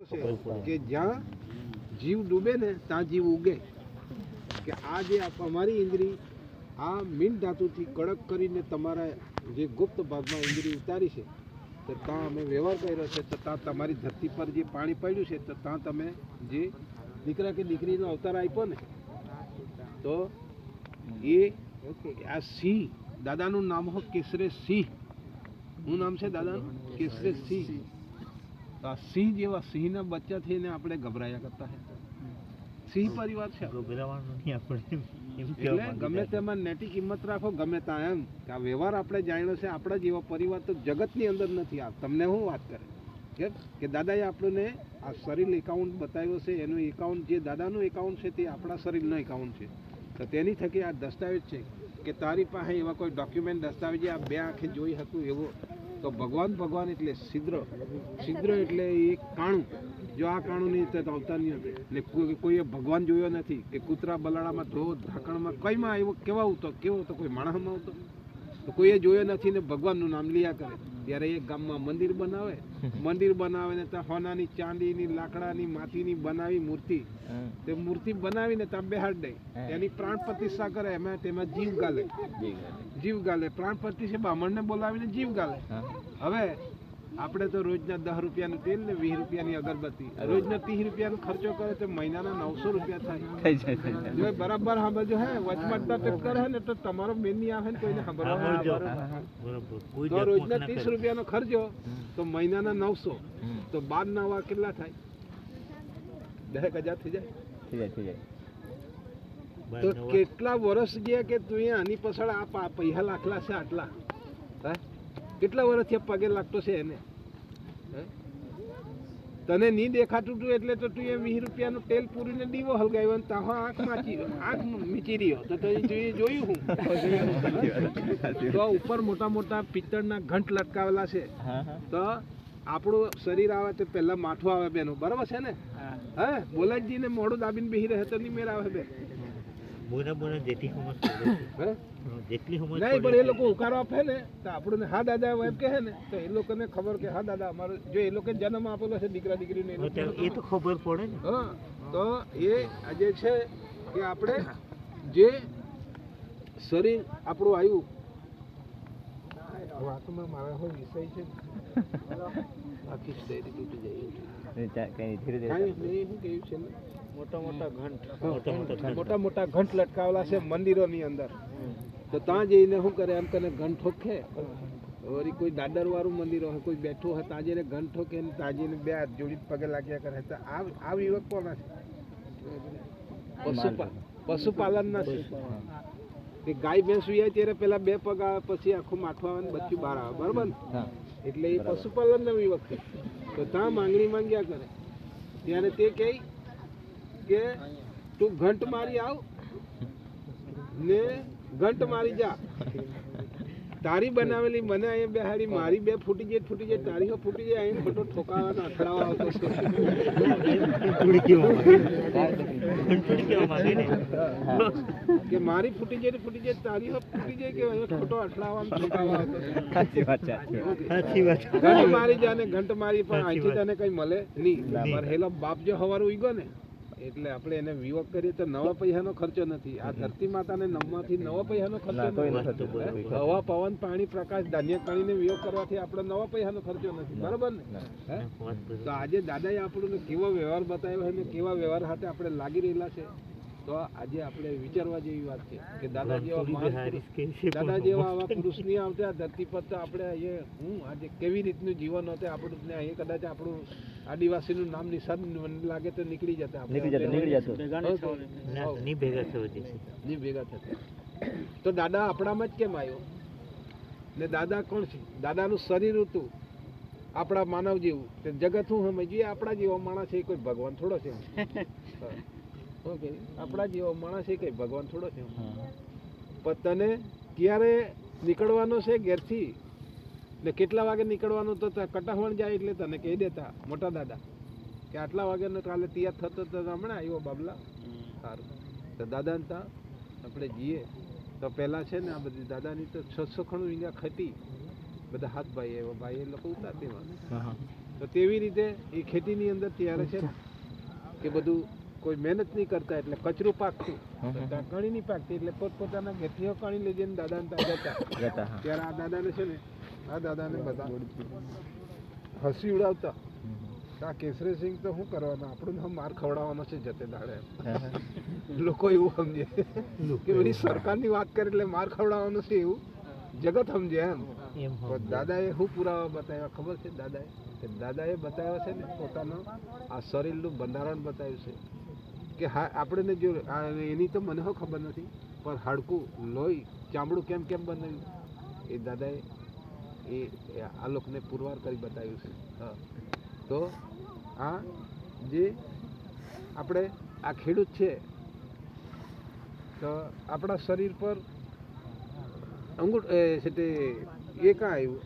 કે જ્યાં જીવ ડૂબે ને ત્યાં જીવ ઉગે. કે આ જે અમારી ઇન્દ્રી આ મીન ધાતુથી કડક કરીને તમારા જે ગુપ્ત ભાગમાં ઇન્દ્રી ઉતારી છે, તો ત્યાં અમે વ્યવહાર કર્યો છે, તો ત્યાં તમારી ધરતી પર જે પાણી પડ્યું છે, તો ત્યાં તમે જે દીકરા કે દીકરીનો અવતાર આપ્યો ને, તો એ આ સિંહ દાદાનું નામ હો કેસરે સિંહ. શું નામ છે દાદાનું? કેસરે સિંહ. તો આ સિંહ જેવા સિંહના બચ્ચા થઈને આપણે ગભરાયા કરતા હે. સિંહ પરિવાર છે એટલે ગમે તેમાં નેટી કિંમત રાખો, ગમે ત્યાં એમ કે આ વ્યવહાર આપણે જાણ્યો છે. આપણા જેવા પરિવાર તો જગતની અંદર નથી. આ તમને શું વાત કરે કેમ કે દાદાએ આપણને આ શરીર એકાઉન્ટ બતાવ્યો છે. એનું એકાઉન્ટ જે દાદાનું એકાઉન્ટ છે તે આપણા શરીરનું એકાઉન્ટ છે. તો તેની થકી આ દસ્તાવેજ છે કે તારી પાસે એવા કોઈ ડોક્યુમેન્ટ દસ્તાવેજ આ બે આંખે જોઈ હતું એવો. તો ભગવાન એટલે છિદ્ર એટલે એ કાણું. જો આ કાણું નહીં તો અવતાર નહીં હતું. એટલે કોઈએ ભગવાન જોયો નથી કે કૂતરા બલાડામાં ધોધ ઢાંકણમાં કઈમાં આવ્યો કેવો તો કોઈ માણસમાં આવતો તો કોઈએ જોયો નથી ને ભગવાનનું નામ લિયા કરે. ત્યારે એક ગામમાં મંદિર બનાવે ને ત્યાં સોનાની ચાંદીની લાકડાની માટીની બનાવી મૂર્તિ, તે મૂર્તિ બનાવીને ત્યાં બેહાડ દે. એની પ્રાણ પ્રતિષ્ઠા કરે. એમાં તેમાં જીવ ગાલે પ્રાણ પ્રતિષ્ઠા બ્રાહ્મણને બોલાવીને જીવ ગાલે. હવે આપણે તો રોજના 10 રૂપિયાનું તેલ ને 20 રૂપિયાની અગરબત્તી, રોજના 30 રૂપિયાનો ખર્ચો કરે તો મહિનાના 900 રૂપિયા થાય. જો બરાબર સાંભળજો હે, વચમાં ટક્કર હે ને તો તમારો બેન નહીં આવે ને કોઈને સાંભળવા. તો રોજના 30 રૂપિયાનો ખર્ચો તો મહિનાના 900, તો 12 નવા કેટલા થાય? 10,000 થઈ જાય. તો કેટલા વર્ષ ગયા કે તું આની પાછળ આ પૈસા લાખલા છે આટલા? કેટલા વર્ષથી પગે લાગતો છે એને? તને નહીં દેખાતું તું એટલે તો તું એ 20 રૂપિયાનું તેલ પૂરીને દીવો હલગાવ્યો ને તાહો આંખ મીચી રહ્યો. તો તું જોયું હું તો ઉપર મોટા મોટા પિત્તળના ઘંટ લટકાવેલા છે. તો આપણું શરીર આવે તો પહેલા માથું આવે બેનો, બરાબર છે ને? હા, બોલાજી ને મોડું દાબીને બેસી રહે તો નહીં મેળ આવે બે. નહીં પણ એ લોકો ઉકારો આપે ને તો આપણને હા દાદા એમ કહે ને તો એ લોકોને ખબર કે હા દાદા અમારો જો એ લોકો જન્મ આપેલો છે દીકરા દીકરીને એ તો ખબર પડે ને. હા, તો એ આજે છે કે આપણે જે શરીર આપણું આવ્યું વાતમાં મારા હોય વિષય છે આખી શરીર તૂટી જાય. મોટા મોટા ઘંટ લટકાવેલા છે મંદિરોની અંદર. તો ત્યાં જઈને શું કરે એમ કરીને ઘંટ ઠોકે. વળી કોઈ દાદર વાળું મંદિર હોય, કોઈ બેઠું હોય ત્યાં જઈને ઘંટ ઠોકે ને ત્યાં જઈને બે હાથ જોડી પગે લાગ્યા કરે. તો આ યુવક કોના છે? પશુપાલનના છે. કે ગાય ભેંસ વિયાય ત્યારે પેલા 2 પગ આવે, પછી આખું માથું આવે ને બચ્ચું બહાર આવે, બરાબર ને? એટલે એ પશુપાલનના યુવક છે. તો ત્યાં માંગણી માંગ્યા કરે. ત્યારે તે કહે કે તું ઘંટ મારી આવ ને ઘંટ મારી જા. તારી બનાવેલી મને અહીંયા બેહાડી, મારી 2 ફૂટી જાય, તારી ફૂટી જાય. અહીં ખોટો ઠોકાવાનો અથડાવા આવતો કે મારી ફૂટી જાય તારી ફૂટી જાય, કે અહીંયા ખોટો અથડાવાનો ઠોકાવા આવતો. ઘંટ મારી જા ને ઘંટ મારી, પણ અહીંથી તને કઈ મળે નહીં. હેલો બાપ જો હવારું ઉગ્યો ને એટલે આપણે એને વિવક કરીએ તો 9 પૈસાનો ખર્ચો નથી. આ ધરતી માતાને નમવાથી 9 પૈસાનો ખર્ચો નથી. હવા પવન પાણી પ્રકાશ ધાન્ય કણીને વિયોગ કરવાથી આપણે 9 પૈસાનો ખર્ચો નથી, બરાબર ને? તો આજે દાદાએ આપણને કેવો વ્યવહાર બતાવ્યો અને કેવા વ્યવહાર સાથે આપણે લાગી રહેલા છે. તો આજે આપણે વિચારવા જેવી વાત છે કે દાદા જેવા આવા પુરુષ નહીં આવતા ધરતી પર. તો આપણે અહીંયા આજે કેવી રીતનું જીવન હતું આપણું ને અહીંયા કદાચ આપણું આદિવાસીનું નામ નિશાન લાગે તો નીકળી જતા નહીં ભેગા થતા. તો દાદા આપણામાં જ કેમ આવ્યો ને? દાદા કોણ છે? દાદાનું શરીર હતું આપણા માનવ જેવું. જગત શું સમજીએ આપણા જેવો માણસ છે, કોઈ ભગવાન થોડો છે. ઓકે, આપણા જેવો માણસ છે, કઈ ભગવાન થોડો છે. પણ તને ક્યારે નીકળવાનો છે ઘેરથી ને કેટલા વાગે નીકળવાનું? તો કટાવણ જાય એટલે તને કહી દેતા મોટા દાદા કે આટલા વાગ્યાનો કાલે તૈયાર થતો તો હમણાં આવ્યો બાબલા. સારું, તો દાદાને ત્યાં આપણે જઈએ તો પહેલાં છે ને આ બધી દાદાની તો 600 ખણું વીંગા ખતી બધા હાથ ભાઈ આવ્યા ભાઈ એ લોકો ઉતારતી તો તેવી રીતે એ ખેતીની અંદર ત્યારે છે ને કે બધું કોઈ મહેનત નહીં કરતા એટલે કચરું પાકતું, ત્યાં કણી નહીં પાકતી એટલે પોતપોતાના ઘેરથી કણી લઈ જઈને દાદાને ત્યાં જતા. ત્યારે આ દાદાને છે ને આ દાદાને બધા હસી ઉડાવતા. આ કેસરીસિંહ તો શું કરવાના, આપણું નામ માર ખવડાવવાનો છે જતે દાડે. લોકો એવું સમજે કે બધી સરકારની વાત કરે એટલે માર ખવડાવવાનો છે એવું જગત સમજે એમ. દાદાએ શું પુરાવા બતાવ્યા ખબર છે? દાદાએ બતાવ્યા છે ને પોતાનું આ શરીરનું બંધારણ બતાવ્યું છે કે હા આપણને જો એની તો મને ખબર નથી, પણ હાડકું, લોહી, ચામડું કેમ કેમ બનાવ્યું એ દાદાએ આ લોકોને પુરવાર કરી બતાવ્યું છે. હા, તો આ જે આપણે આ ખેડૂત છે તો આપણા શરીર પર અંગૂઠ છે તે એ કાં આવ્યું